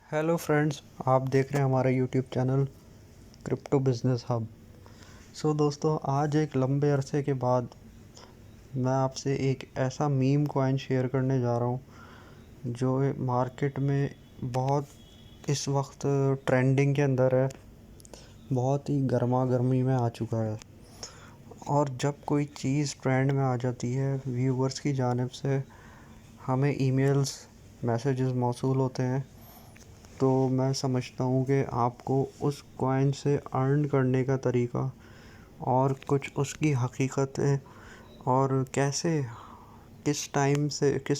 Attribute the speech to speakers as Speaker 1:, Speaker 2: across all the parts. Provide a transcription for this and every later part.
Speaker 1: Hello friends, आप देख रहे हैं हमारा YouTube channel crypto business hub. दोस्तों, आज एक लंबे अरसे के बाद मैं आपसे एक ऐसा मीम कॉइन शेयर करने जा रहा हूँ जो मार्केट में बहुत इस वक्त ट्रेंडिंग के अंदर है, बहुत ही गर्मा गर्मी में आ चुका है। और जब कोई चीज़ ट्रेंड में आ जाती है, व्यूवर्स की जानिब से हमें ईमेल्स मैसेजेस मौसूल होते हैं। तो मैं समझता हूँ कि आपको उस कॉइन से अर्न करने का तरीका और कुछ उसकी हकीकतें और कैसे किस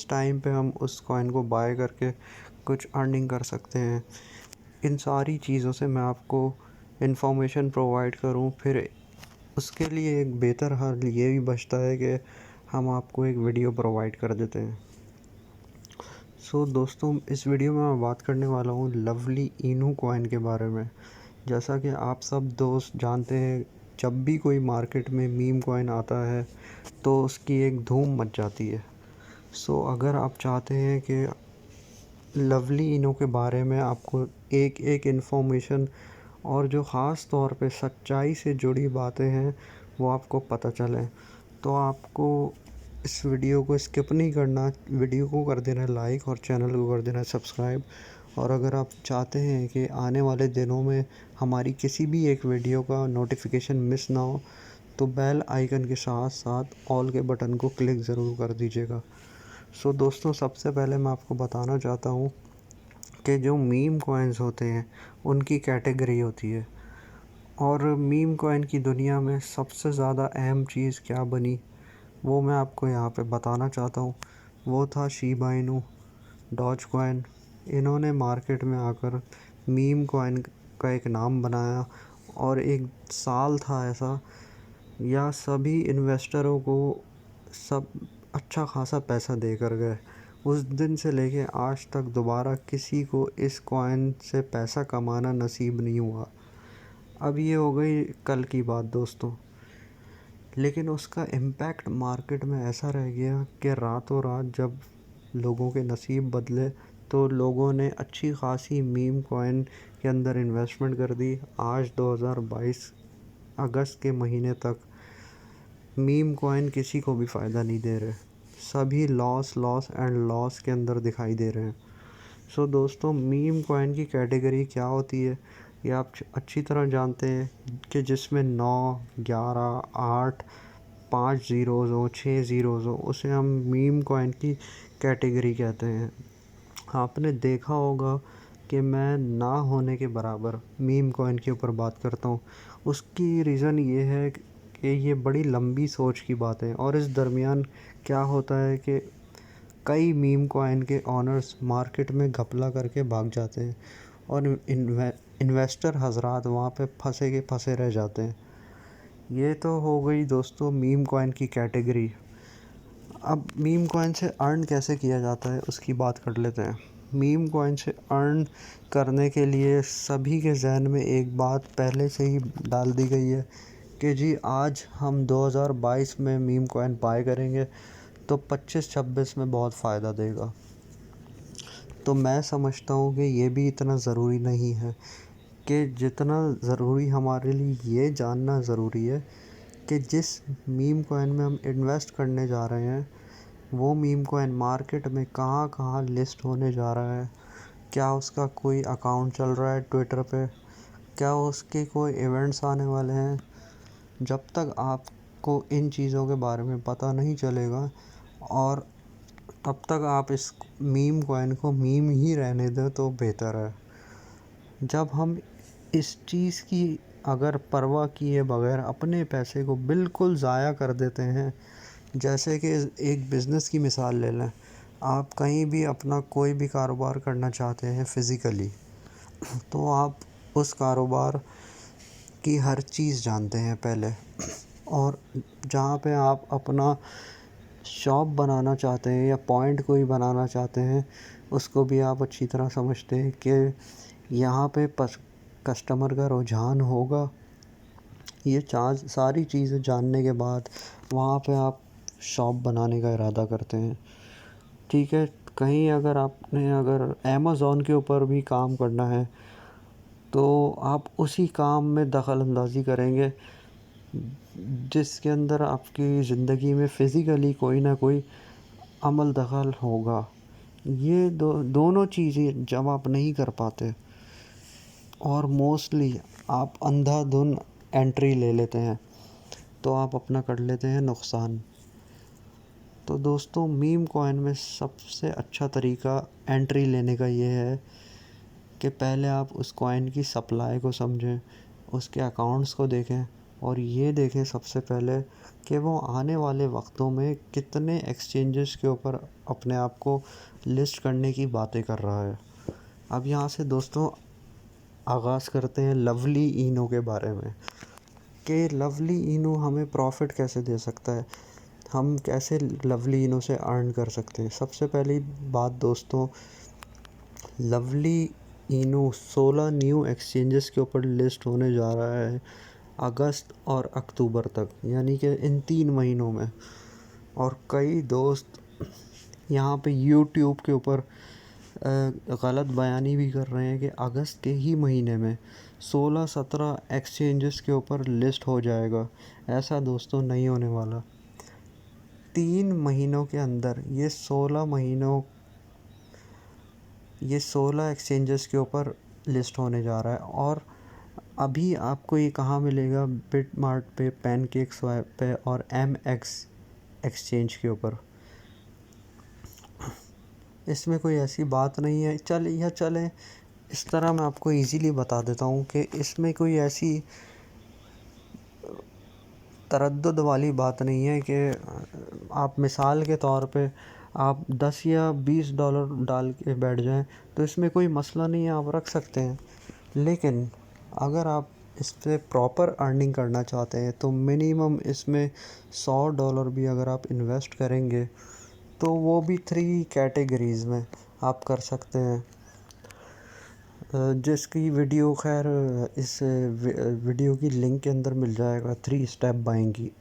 Speaker 1: टाइम पे हम उस कॉइन को बाय करके कुछ अर्निंग कर सकते हैं, इन सारी चीज़ों से मैं आपको इन्फॉर्मेशन प्रोवाइड करूँ। फिर उसके लिए एक बेहतर हल ये भी बचता है कि हम आपको एक वीडियो प्रोवाइड कर देते हैं। दोस्तों, इस वीडियो में मैं बात करने वाला हूँ लवली इनू कॉइन के बारे में। जैसा कि आप सब दोस्त जानते हैं, जब भी कोई मार्केट में मीम कॉइन आता है तो उसकी एक धूम मच जाती है। अगर आप चाहते हैं कि लवली इनू के बारे में आपको एक एक इन्फॉर्मेशन और जो ख़ास तौर पे सच्चाई से जुड़ी बातें हैं वो आपको पता चलें, तो आपको इस वीडियो को स्किप नहीं करना। वीडियो को कर देना लाइक और चैनल को कर देना सब्सक्राइब। और अगर आप चाहते हैं कि आने वाले दिनों में हमारी किसी भी एक वीडियो का नोटिफिकेशन मिस ना हो, तो बेल आइकन के साथ साथ ऑल के बटन को क्लिक ज़रूर कर दीजिएगा। दोस्तों, सबसे पहले मैं आपको बताना चाहता हूँ कि जो मीम कॉइन्स होते हैं उनकी कैटेगरी होती है। और मीम कॉइन की दुनिया में सबसे ज़्यादा अहम चीज़ क्या बनी, वो मैं आपको यहाँ पे बताना चाहता हूँ। वो था शिबा इनू, डॉज कॉइन। इन्होंने मार्केट में आकर मीम कॉइन का एक नाम बनाया और एक साल था ऐसा, या सभी इन्वेस्टरों को सब अच्छा खासा पैसा देकर गए। उस दिन से लेके आज तक दोबारा किसी को इस कॉइन से पैसा कमाना नसीब नहीं हुआ। अब ये हो गई कल की बात दोस्तों, लेकिन उसका इम्पैक्ट मार्केट में ऐसा रह गया कि रातों रात जब लोगों के नसीब बदले तो लोगों ने अच्छी खासी मीम कॉइन के अंदर इन्वेस्टमेंट कर दी। आज 2022 अगस्त के महीने तक मीम कॉइन किसी को भी फ़ायदा नहीं दे रहे, सभी लॉस लॉस एंड लॉस के अंदर दिखाई दे रहे हैं। दोस्तों, मीम कॉइन की कैटेगरी क्या होती है ये आप अच्छी तरह जानते हैं कि जिसमें 9, 11, 8, 5 ज़ीरोज़ हो, 6 ज़ीरोज़ हो, उसे हम मीम कॉइन की कैटेगरी कहते हैं। आपने देखा होगा कि मैं ना होने के बराबर मीम कॉइन के ऊपर बात करता हूँ। उसकी रीज़न ये है कि ये बड़ी लंबी सोच की बात है, और इस दरमियान क्या होता है कि कई मीम कॉइन के ऑनर्स मार्केट में घपला करके भाग जाते हैं और इन्वेस्टर हजरात वहाँ पे फंसे के फंसे रह जाते हैं। ये तो हो गई दोस्तों मीम कॉइन की कैटेगरी। अब मीम कॉइन से अर्न कैसे किया जाता है उसकी बात कर लेते हैं। मीम कॉइन से अर्न करने के लिए सभी के जहन में एक बात पहले से ही डाल दी गई है कि जी आज हम 2022 में मीम कॉइन बाय करेंगे तो 25-26 में बहुत फ़ायदा देगा। तो मैं समझता हूँ कि ये भी इतना ज़रूरी नहीं है, कि जितना ज़रूरी हमारे लिए ये जानना ज़रूरी है कि जिस मीम कॉइन में हम इन्वेस्ट करने जा रहे हैं वो मीम कॉइन मार्केट में कहाँ कहाँ लिस्ट होने जा रहा है, क्या उसका कोई अकाउंट चल रहा है ट्विटर पे, क्या उसके कोई इवेंट्स आने वाले हैं। जब तक आपको इन चीज़ों के बारे में पता नहीं चलेगा और तब तक आप इस मीम कॉइन को मीम ही रहने दें तो बेहतर है। जब हम इस चीज़ की अगर परवाह किए बगैर अपने पैसे को बिल्कुल ज़ाया कर देते हैं, जैसे कि एक बिज़नेस की मिसाल ले लें, आप कहीं भी अपना कोई भी कारोबार करना चाहते हैं फ़िज़िकली, तो आप उस कारोबार की हर चीज़ जानते हैं पहले, और जहाँ पे आप अपना शॉप बनाना चाहते हैं या पॉइंट कोई बनाना चाहते हैं उसको भी आप अच्छी तरह समझते हैं कि यहाँ पे कस्टमर का रुझान होगा। ये सारी चीज़ें जानने के बाद वहाँ पे आप शॉप बनाने का इरादा करते हैं। ठीक है, कहीं अगर अमेज़ॉन के ऊपर भी काम करना है तो आप उसी काम में दखल अंदाज़ी करेंगे जिसके अंदर आपकी ज़िंदगी में फ़िज़िकली कोई ना कोई अमल दखल होगा। ये दोनों चीज़ें जब आप नहीं कर पाते और मोस्टली आप अंधाधुन एंट्री ले लेते हैं तो आप अपना कर लेते हैं नुकसान। तो दोस्तों, मीम कॉइन में सबसे अच्छा तरीका एंट्री लेने का ये है कि पहले आप उस कॉइन की सप्लाई को समझें, उसके अकाउंट्स को देखें और ये देखें सबसे पहले कि वो आने वाले वक्तों में कितने एक्सचेंजेस के ऊपर अपने आप को लिस्ट करने की बातें कर रहा है। अब यहाँ से दोस्तों आगाज़ करते हैं लवली इनो के बारे में कि लवली इनो हमें प्रॉफिट कैसे दे सकता है, हम कैसे लवली इनो से अर्न कर सकते हैं। सबसे पहली बात दोस्तों, लवली इनो 16 न्यू एक्सचेंजेस के ऊपर लिस्ट होने जा रहा है अगस्त और अक्टूबर तक, यानी कि इन 3 महीनों में। और कई दोस्त यहाँ पे यूट्यूब के ऊपर गलत बयानी भी कर रहे हैं कि अगस्त के ही महीने में 16-17 एक्सचेंजेस के ऊपर लिस्ट हो जाएगा। ऐसा दोस्तों नहीं होने वाला। 3 महीनों के अंदर ये 16 एक्सचेंजेस के ऊपर लिस्ट होने जा रहा है। और अभी आपको ये कहाँ मिलेगा? बिटमार्ट पे, पैनकेक्सवाइप पे और MX एक्सचेंज के ऊपर। इसमें कोई ऐसी बात नहीं है, चले इस तरह मैं आपको इजीली बता देता हूँ कि इसमें कोई ऐसी तरद्दुद वाली बात नहीं है कि आप मिसाल के तौर पे आप 10 या $20 डाल के बैठ जाएं तो इसमें कोई मसला नहीं है, आप रख सकते हैं। लेकिन अगर आप इस पर प्रॉपर अर्निंग करना चाहते हैं तो मिनिमम इसमें $100 भी अगर आप इन्वेस्ट करेंगे तो वो भी 3 कैटेगरीज़ में आप कर सकते हैं, जिसकी वीडियो खैर इस वीडियो की लिंक के अंदर मिल जाएगा, 3 स्टेप बाइंग की।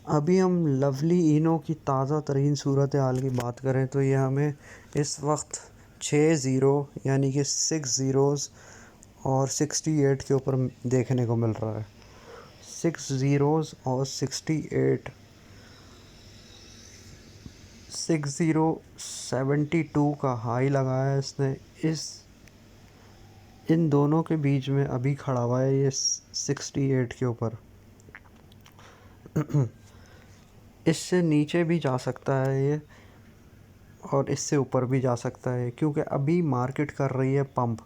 Speaker 1: अभी हम लवली इनो की ताज़ा तरीन सूरत हाल की बात करें तो ये हमें इस वक्त 6 ज़ीरो यानी कि 6 ज़ीरोज़ और 68 के ऊपर देखने को मिल रहा है। 6 ज़ीरोज़ और 68, 6072 का हाई लगाया है इसने। इन दोनों के बीच में अभी खड़ा हुआ है ये 68 के ऊपर। इससे नीचे भी जा सकता है ये और इससे ऊपर भी जा सकता है, क्योंकि अभी मार्केट कर रही है पंप।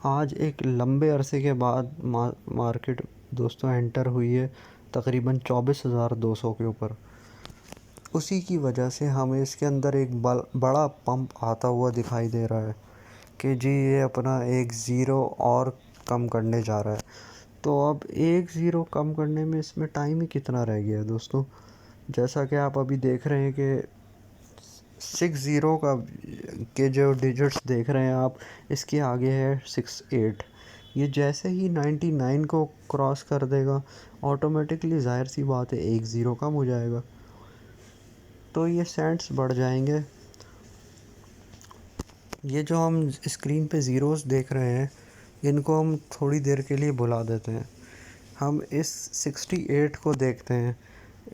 Speaker 1: आज एक लंबे अरसे के बाद मार्केट दोस्तों एंटर हुई है तकरीबन 24,200 के ऊपर। उसी की वजह से हमें इसके अंदर एक बड़ा पंप आता हुआ दिखाई दे रहा है कि जी ये अपना 1 ज़ीरो और कम करने जा रहा है। तो अब 1 ज़ीरो कम करने में इसमें टाइम ही कितना रह गया है दोस्तों। जैसा कि आप अभी देख रहे हैं कि 6 ज़ीरो के जो डिजिट्स देख रहे हैं आप, इसके आगे है 68। ये जैसे ही 99 को क्रॉस कर देगा ऑटोमेटिकली ज़ाहिर सी बात है 1 ज़ीरो कम हो जाएगा, तो ये सेंट्स बढ़ जाएंगे। ये जो हम स्क्रीन पे ज़ीरोज़ देख रहे हैं इनको हम थोड़ी देर के लिए भुला देते हैं। हम इस 68 को देखते हैं,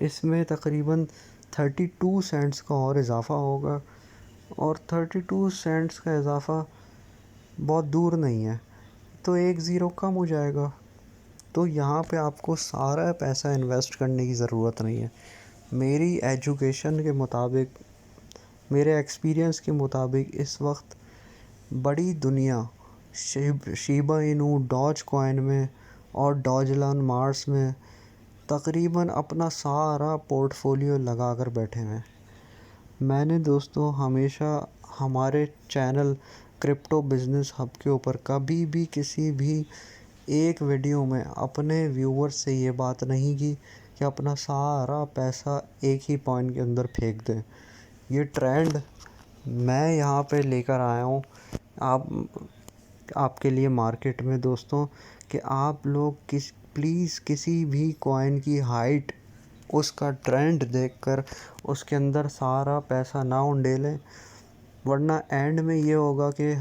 Speaker 1: इसमें तकरीबन 32 सेंट्स का और इजाफ़ा होगा और 32 सेंट्स का इजाफ़ा बहुत दूर नहीं है, तो 1 ज़ीरो कम हो जाएगा। तो यहाँ पे आपको सारा पैसा इन्वेस्ट करने की ज़रूरत नहीं है। मेरी एजुकेशन के मुताबिक, मेरे एक्सपीरियंस के मुताबिक इस वक्त बड़ी दुनिया शिबा इनू, डॉज कॉइन में और डॉजलॉन मार्स में तकरीबन अपना सारा पोर्टफोलियो लगा कर बैठे हैं। मैंने दोस्तों हमेशा हमारे चैनल क्रिप्टो बिज़नेस हब के ऊपर कभी भी किसी भी एक वीडियो में अपने व्यूवर्स से ये बात नहीं की कि अपना सारा पैसा एक ही पॉइंट के अंदर फेंक दें। ये ट्रेंड मैं यहाँ पे लेकर आया हूँ आपके लिए मार्केट में दोस्तों, कि आप लोग प्लीज़ किसी भी कॉइन की हाइट उसका ट्रेंड देखकर उसके अंदर सारा पैसा ना उंडेलें, वरना एंड में ये होगा कि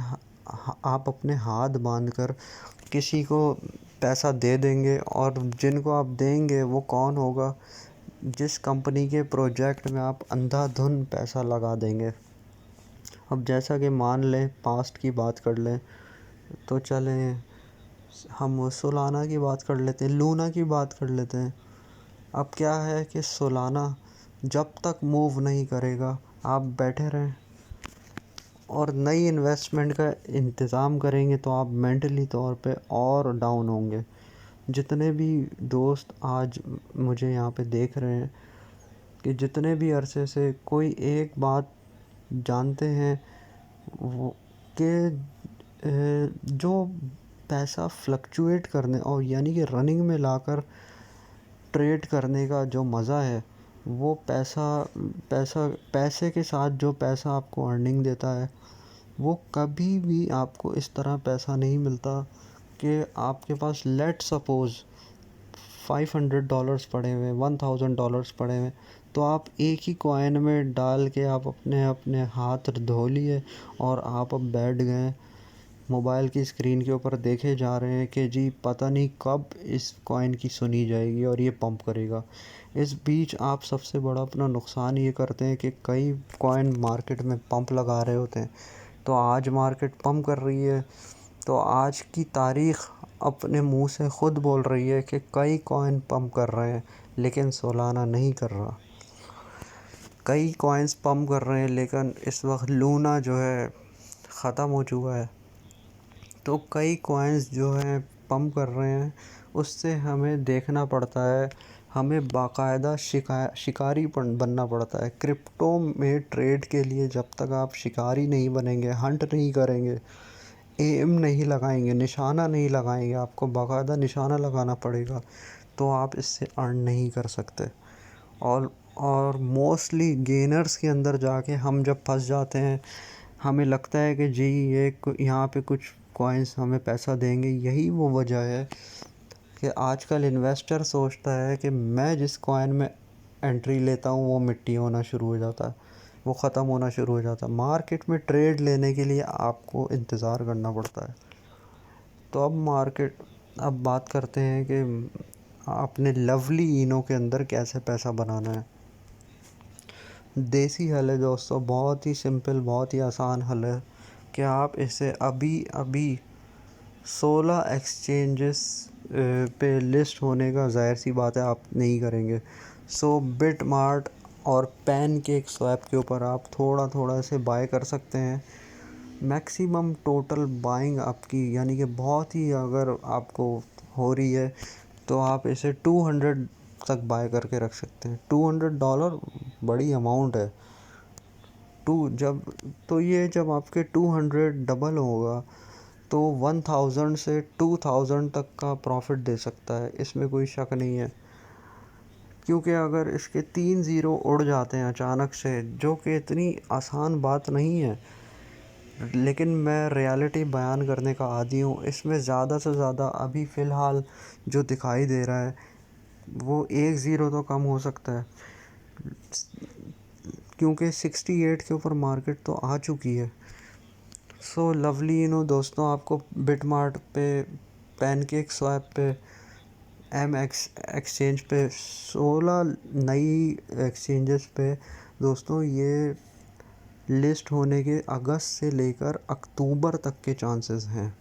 Speaker 1: आप अपने हाथ बांधकर किसी को पैसा दे देंगे, और जिनको आप देंगे वो कौन होगा? जिस कंपनी के प्रोजेक्ट में आप अंधाधुन पैसा लगा देंगे। अब जैसा कि मान लें, पास्ट की बात कर लें, तो चलें हम सोलाना की बात कर लेते हैं, लूना की बात कर लेते हैं। अब क्या है कि सोलाना जब तक मूव नहीं करेगा आप बैठे रहें और नई इन्वेस्टमेंट का इंतज़ाम करेंगे, तो आप मेंटली तौर पे और डाउन होंगे। जितने भी दोस्त आज मुझे यहाँ पे देख रहे हैं, कि जितने भी अरसे से कोई एक बात जानते हैं, वो कि जो पैसा फ्लक्चुएट करने और यानी कि रनिंग में लाकर ट्रेड करने का जो मज़ा है, वो पैसे के साथ जो पैसा आपको अर्निंग देता है, वो कभी भी आपको इस तरह पैसा नहीं मिलता कि आपके पास लेट सपोज़ $500 पड़े हुए, $1000 पड़े हुए, तो आप एक ही कॉइन में डाल के आप अपने अपने हाथ धो लिए और आप अब बैठ गए मोबाइल की स्क्रीन के ऊपर देखे जा रहे हैं कि जी पता नहीं कब इस कॉइन की सुनी जाएगी और ये पंप करेगा। इस बीच आप सबसे बड़ा अपना नुकसान ये करते हैं कि कई कॉइन मार्केट में पंप लगा रहे होते हैं। तो आज मार्केट पंप कर रही है, तो आज की तारीख़ अपने मुंह से ख़ुद बोल रही है कि कई कॉइन पंप कर रहे हैं, लेकिन सोलाना नहीं कर रहा। कई कॉइन्स पंप कर रहे हैं, लेकिन इस वक्त लूना जो है ख़त्म हो चुका है। तो कई कॉइन्स जो हैं पंप कर रहे हैं, उससे हमें देखना पड़ता है, हमें बाकायदा शिकारी बनना पड़ता है। क्रिप्टो में ट्रेड के लिए जब तक आप शिकारी नहीं बनेंगे, हंट नहीं करेंगे, एम नहीं लगाएंगे, निशाना नहीं लगाएंगे, आपको बाकायदा निशाना लगाना पड़ेगा, तो आप इससे अर्न नहीं कर सकते। और मोस्टली गेनर्स के अंदर जाके हम जब फंस जाते हैं, हमें लगता है कि जी ये यहाँ पे कुछ कॉइन्स हमें पैसा देंगे। यही वो वजह है कि आजकल इन्वेस्टर सोचता है कि मैं जिस कॉइन में एंट्री लेता हूँ वो मिट्टी होना शुरू हो जाता है, वो ख़त्म होना शुरू हो जाता है। मार्केट में ट्रेड लेने के लिए आपको इंतज़ार करना पड़ता है। तो अब बात करते हैं कि अपने लवली इनो के अंदर कैसे पैसा बनाना है। देसी हल है दोस्तों, बहुत ही सिंपल, बहुत ही आसान हल है कि आप इसे अभी 16 एक्सचेंजेस पे लिस्ट होने का ज़ाहिर सी बात है आप नहीं करेंगे। सो बिटमार्ट और पैनकेक स्वैप के ऊपर आप थोड़ा थोड़ा से बाय कर सकते हैं। मैक्सिमम टोटल बाइंग आपकी यानी कि बहुत ही अगर आपको हो रही है, तो आप इसे 200 तक बाय करके रख सकते हैं। $200 बड़ी अमाउंट है। ये जब आपके 200 डबल होगा, तो 1000 से 2000 तक का प्रॉफिट दे सकता है, इसमें कोई शक नहीं है। क्योंकि अगर इसके 3 ज़ीरो उड़ जाते हैं अचानक से, जो कि इतनी आसान बात नहीं है, लेकिन मैं रियलिटी बयान करने का आदी हूँ। इसमें ज़्यादा से ज़्यादा अभी फ़िलहाल जो दिखाई दे रहा है, वो 1 ज़ीरो तो कम हो सकता है, क्योंकि 68 के ऊपर मार्केट तो आ चुकी है। सो लवली इनो दोस्तों, आपको बिटमार्ट पे, पैनकेक स्वैप पे, एक्सचेंज पे, 16 नई एक्सचेंजेस पे दोस्तों ये लिस्ट होने के अगस्त से लेकर अक्टूबर तक के चांसेस हैं।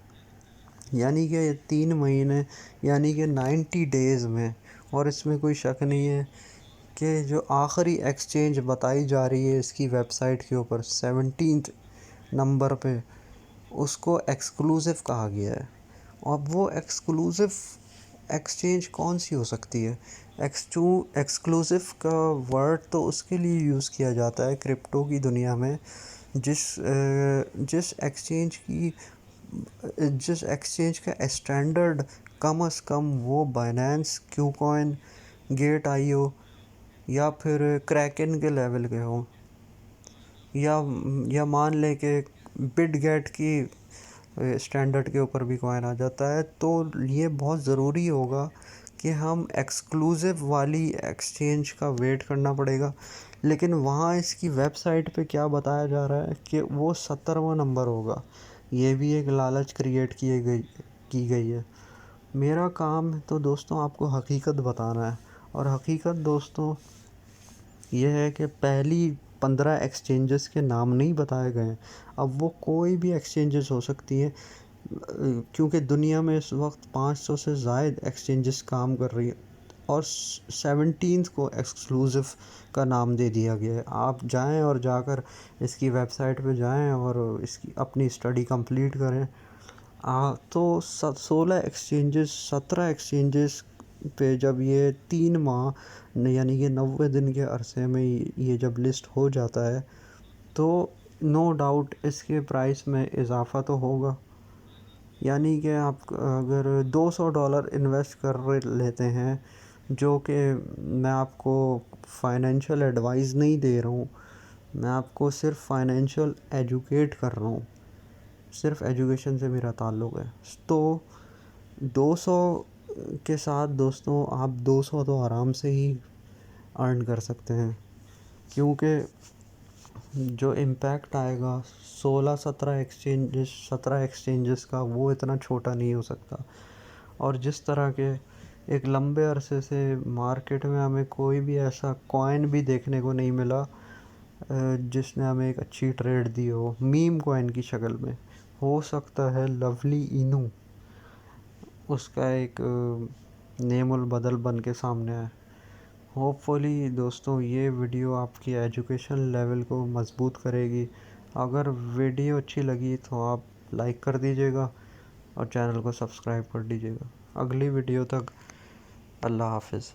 Speaker 1: यानी कि 3 महीने, यानी कि 90 डेज़ में। और इसमें कोई शक नहीं है कि जो आखिरी एक्सचेंज बताई जा रही है इसकी वेबसाइट के ऊपर 17th नंबर पे, उसको एक्सक्लूसिव कहा गया है। अब वो एक्सक्लूसिव एक्सचेंज कौन सी हो सकती है? एक्सक्लूसिव का वर्ड तो उसके लिए यूज़ किया जाता है क्रिप्टो की दुनिया में, जिस एक्सचेंज का स्टैंडर्ड कम से कम वो बाइनेंस, क्यूकॉइन, गेट आईओ या फिर क्रैकन के लेवल के हो, या मान लें कि बिटगेट की स्टैंडर्ड के ऊपर भी कॉइन आ जाता है। तो ये बहुत ज़रूरी होगा कि हम एक्सक्लूसिव वाली एक्सचेंज का वेट करना पड़ेगा, लेकिन वहाँ इसकी वेबसाइट पे क्या बताया जा रहा है कि वो 17वां नंबर होगा। ये भी एक लालच क्रिएट की गई है। मेरा काम है तो दोस्तों आपको हकीकत बताना है, और हकीकत दोस्तों ये है कि पहली 15 एक्सचेंजेस के नाम नहीं बताए गए हैं। अब वो कोई भी एक्सचेंजेस हो सकती है, क्योंकि दुनिया में इस वक्त 500 से ज़ायद एक्सचेंजेस काम कर रही है, और 17th को एक्सक्लूसिव का नाम दे दिया गया है। आप जाएं और जाकर इसकी वेबसाइट पे जाएं और इसकी अपनी स्टडी कंप्लीट करें। तो 16 एक्सचेंजेस 17 एक्सचेंजेस पे जब ये 3 माह यानी कि 90 दिन के अरसे में ये जब लिस्ट हो जाता है, तो नो डाउट इसके प्राइस में इजाफ़ा तो होगा। यानी कि आप अगर $200 इन्वेस्ट कर लेते हैं, जो कि मैं आपको फाइनेंशियल एडवाइस नहीं दे रहा हूँ, मैं आपको सिर्फ फाइनेंशियल एजुकेट कर रहा हूँ, सिर्फ एजुकेशन से मेरा ताल्लुक़ है। तो 200 के साथ दोस्तों आप 200 तो आराम से ही अर्न कर सकते हैं, क्योंकि जो इम्पैक्ट आएगा 17 एक्सचेंजेस का वो इतना छोटा नहीं हो सकता। और जिस तरह के एक लंबे अरसे से मार्केट में हमें कोई भी ऐसा कॉइन भी देखने को नहीं मिला जिसने हमें एक अच्छी ट्रेड दी हो मीम कॉइन की शक्ल में। हो सकता है लवली इनू उसका एक नेमुल बदल बन के सामने आए। होपफुली दोस्तों ये वीडियो आपकी एजुकेशन लेवल को मज़बूत करेगी। अगर वीडियो अच्छी लगी तो आप लाइक कर दीजिएगा और चैनल को सब्सक्राइब कर दीजिएगा। अगली वीडियो तक अल्लाह हाफ़िज़।